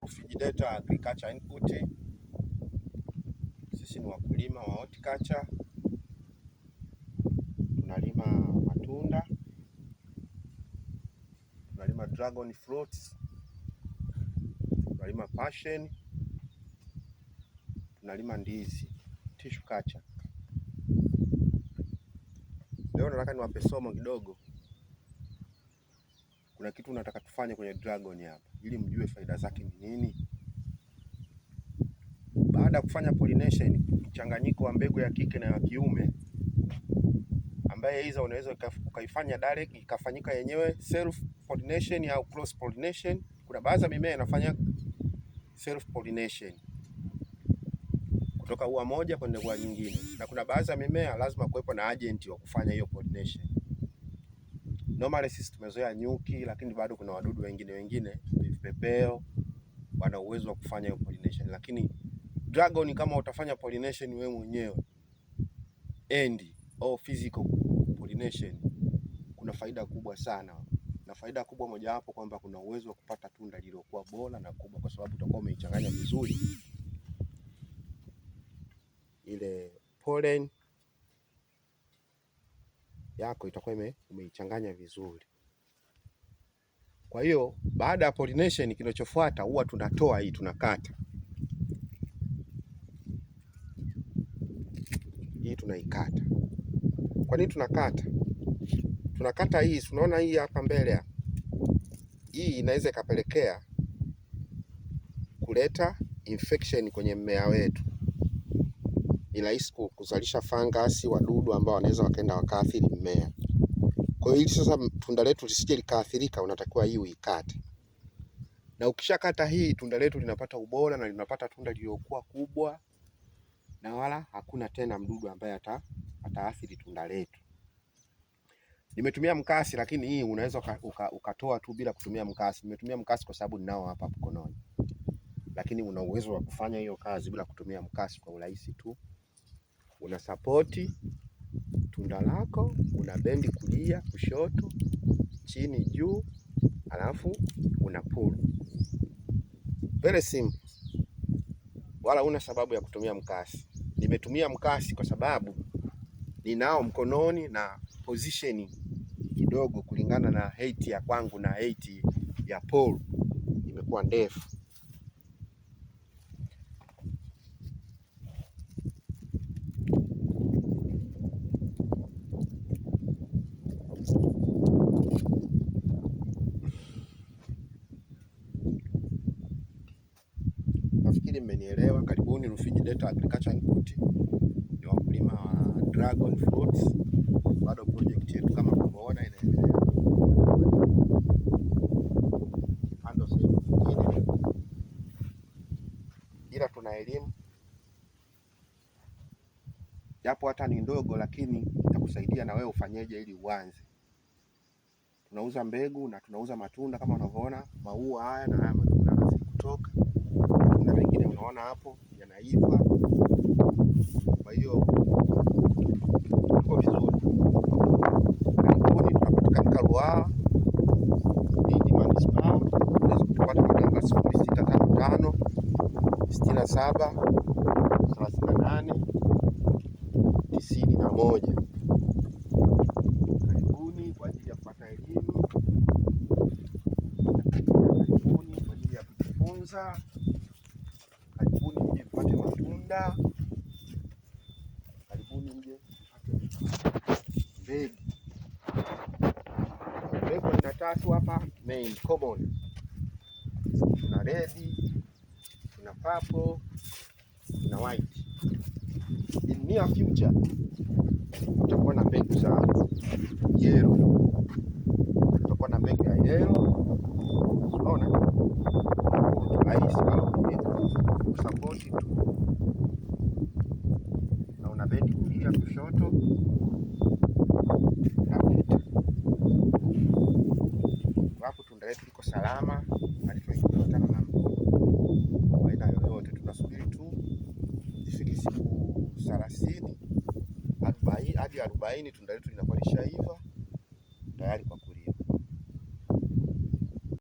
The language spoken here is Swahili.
Rufiji Agriculture Input. Sisi ni wakulima wa horticulture, tunalima matunda, tunalima dragon fruits, tunalima passion, tunalima ndizi, tissue culture. Leo nataka niwape somo kidogo. Kuna kitu nataka tufanye kwenye dragon hapa ili mjue faida zake ni nini. Baada ya kufanya pollination, mchanganyiko wa mbegu ya kike na ya kiume, ambaye hizo unaweza ukaifanya direct ikafanyika yenyewe self pollination au cross pollination. Kuna baadhi ya mimea inafanya self pollination kutoka ua moja kwenda ua nyingine, na kuna baadhi ya mimea lazima kuwepo na agent wa kufanya hiyo pollination. Normally sisi tumezoea nyuki, lakini bado kuna wadudu wengine vipepeo wana uwezo wa kufanya hiyo pollination. Lakini dragon kama utafanya pollination wewe mwenyewe au physical pollination, kuna faida kubwa sana, na faida kubwa mojawapo kwamba kuna uwezo wa kupata tunda lililokuwa bora na kubwa, kwa sababu utakuwa umeichanganya vizuri ile pollen yako, itakuwa umeichanganya vizuri. Kwa hiyo baada ya pollination, kinachofuata huwa tunatoa hii, tunakata hii, tunaikata. Kwa nini tunakata? Tunakata hii, tunaona hii hapa mbele hapa, hii inaweza ikapelekea kuleta infection kwenye mmea wetu. Ni rahisi kuzalisha fangasi, wadudu ambao wanaweza wakaenda wakaathiri mmea. Kwa hiyo ili sasa tunda letu lisije likaathirika, unatakiwa hii uikate. Na ukishakata hii, tunda letu linapata ubora na linapata tunda lililokuwa kubwa, na wala hakuna tena mdudu ambaye ataathiri tunda letu. Nimetumia mkasi, lakini hii unaweza ukatoa tu bila kutumia mkasi. Nimetumia mkasi kwa sababu ninao hapa mkononi, lakini una uwezo wa kufanya hiyo kazi bila kutumia mkasi kwa urahisi tu. Una support tunda lako, una bendi kulia, kushoto, chini, juu, alafu una pull. Very simple. Wala una sababu ya kutumia mkasi. Nimetumia mkasi kwa sababu ninao mkononi na position kidogo kulingana na height ya kwangu na height ya pull imekuwa ndefu. Nafikiri mmenielewa. Karibuni Rufiji Agriculture Input, ni wakulima wa dragon fruits. Bado project yetu kama mnaona inaendelea, kando sehemu nyingine, ila tuna elimu japo hata ni ndogo, lakini itakusaidia na wewe ufanyeje ili uanze. Tunauza mbegu na tunauza matunda kama unavyoona, maua haya na haya matunda yanazidi kutoka. Matunda mengine unaona hapo yanaiva. Kwa hiyo tuko vizuri. Karibuni, tunapatikana Ruaha ni manispaa. Unaweza kutupata kwa namba 0655 67 38 91. Karibuni kwa ajili ya kupata elimu, karibuni kwa ajili ya kujifunza, karibuni mje mpate matunda, karibuni mje mpate mbegu. Mbegu aina tatu hapa main common. Tuna red, tuna purple, tuna white. In near future tutakuwa na mbegu za yellow. Tutakuwa na mbegu ya yellow. Unaona? Rahisi support tu. Na una bendi kulia, kushoto na kuta. Hapo tunda letu liko salama, halitoingiwa tena na mdudu aina yoyote. Tunasubiri tu ifike siku 30 hadi 40, tunda letu linakuwa lishaiva tayari kwa